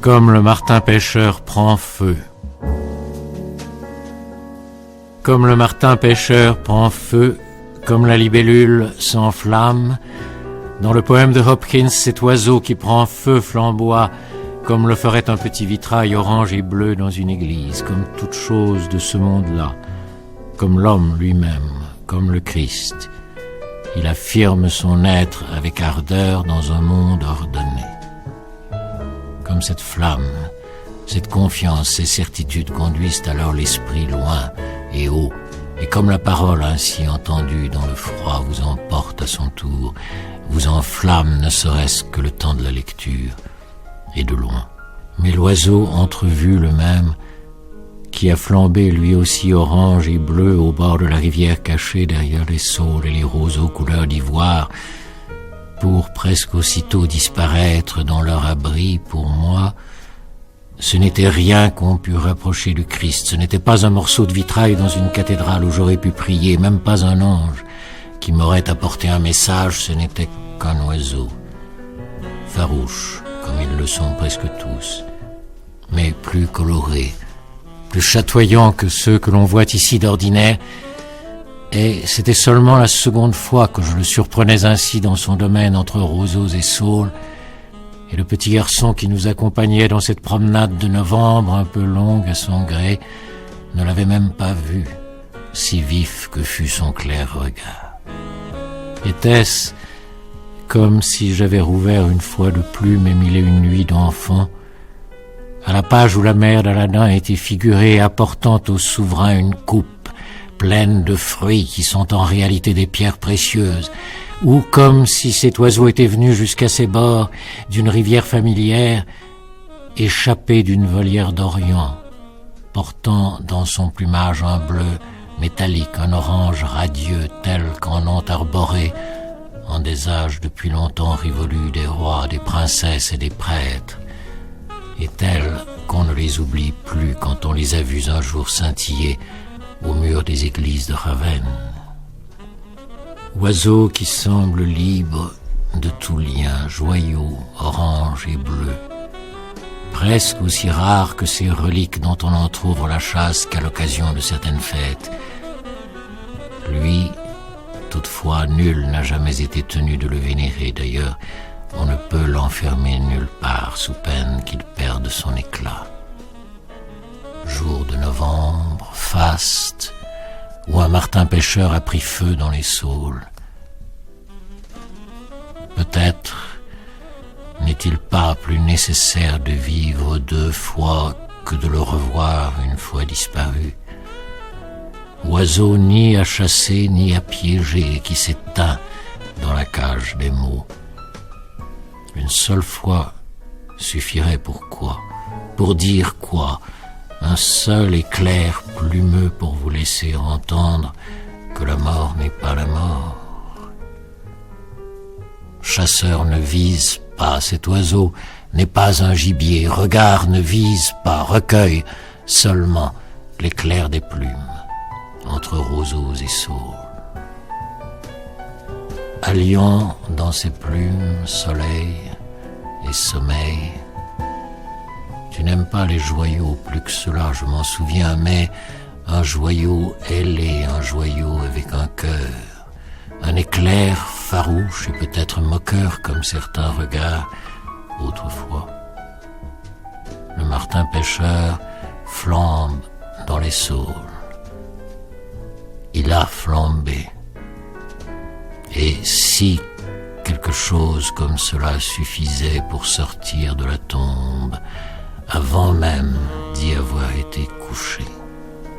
Comme le martin pêcheur prend feu. Comme le martin pêcheur prend feu, comme la libellule s'enflamme, dans le poème de Hopkins, cet oiseau qui prend feu flamboie, comme le ferait un petit vitrail orange et bleu dans une église, comme toute chose de ce monde-là, comme l'homme lui-même, comme le Christ. Il affirme son être avec ardeur dans un monde ordonné. Comme cette flamme, cette confiance, ces certitudes conduisent alors l'esprit loin et haut, et comme la parole ainsi entendue dans le froid vous emporte à son tour, vous enflamme ne serait-ce que le temps de la lecture, et de loin. Mais l'oiseau entrevu le même, qui a flambé lui aussi orange et bleu au bord de la rivière cachée derrière les saules et les roseaux couleur d'ivoire, pour presque aussitôt disparaître dans leur abri, pour moi, ce n'était rien qu'on pût rapprocher du Christ. Ce n'était pas un morceau de vitrail dans une cathédrale où j'aurais pu prier, même pas un ange qui m'aurait apporté un message. Ce n'était qu'un oiseau, farouche, comme ils le sont presque tous, mais plus coloré, plus chatoyant que ceux que l'on voit ici d'ordinaire. Et c'était seulement la seconde fois que je le surprenais ainsi dans son domaine entre roseaux et saules, et le petit garçon qui nous accompagnait dans cette promenade de novembre un peu longue à son gré ne l'avait même pas vu, si vif que fut son clair regard. Était-ce comme si j'avais rouvert une fois de plus mes 1001 nuits d'enfant, à la page où la mère d'Aladin était figurée apportant au souverain une coupe pleine de fruits qui sont en réalité des pierres précieuses, ou comme si cet oiseau était venu jusqu'à ses bords d'une rivière familière, échappé d'une volière d'Orient, portant dans son plumage un bleu métallique, un orange radieux tel qu'en ont arboré en des âges depuis longtemps révolus des rois, des princesses et des prêtres, et tels qu'on ne les oublie plus quand on les a vus un jour scintiller au mur des églises de Ravenne. Oiseau qui semble libre de tout lien, joyau, orange et bleu, presque aussi rare que ces reliques dont on n'en trouve la chasse qu'à l'occasion de certaines fêtes. Lui, toutefois, nul n'a jamais été tenu de le vénérer. D'ailleurs, on ne peut l'enfermer nulle part sous peine qu'il perde son éclat. Jour de novembre, faste, où un martin pêcheur a pris feu dans les saules. Peut-être n'est-il pas plus nécessaire de vivre 2 fois que de le revoir une fois disparu. Oiseau ni à chasser ni à piéger qui s'éteint dans la cage des mots. Une seule fois suffirait pour quoi? Pour dire quoi? Un seul éclair plumeux pour vous laisser entendre que la mort n'est pas la mort. Chasseur ne vise pas, cet oiseau n'est pas un gibier. Regard ne vise pas, recueille seulement l'éclair des plumes entre roseaux et saules. Alliant dans ses plumes soleil et sommeil. Tu n'aimes pas les joyaux plus que cela, je m'en souviens, mais un joyau ailé, un joyau avec un cœur, un éclair farouche et peut-être moqueur comme certains regards autrefois. Le martin pêcheur flambe dans les saules. Il a flambé. Et si quelque chose comme cela suffisait pour sortir de la tombe, avant même d'y avoir été couché.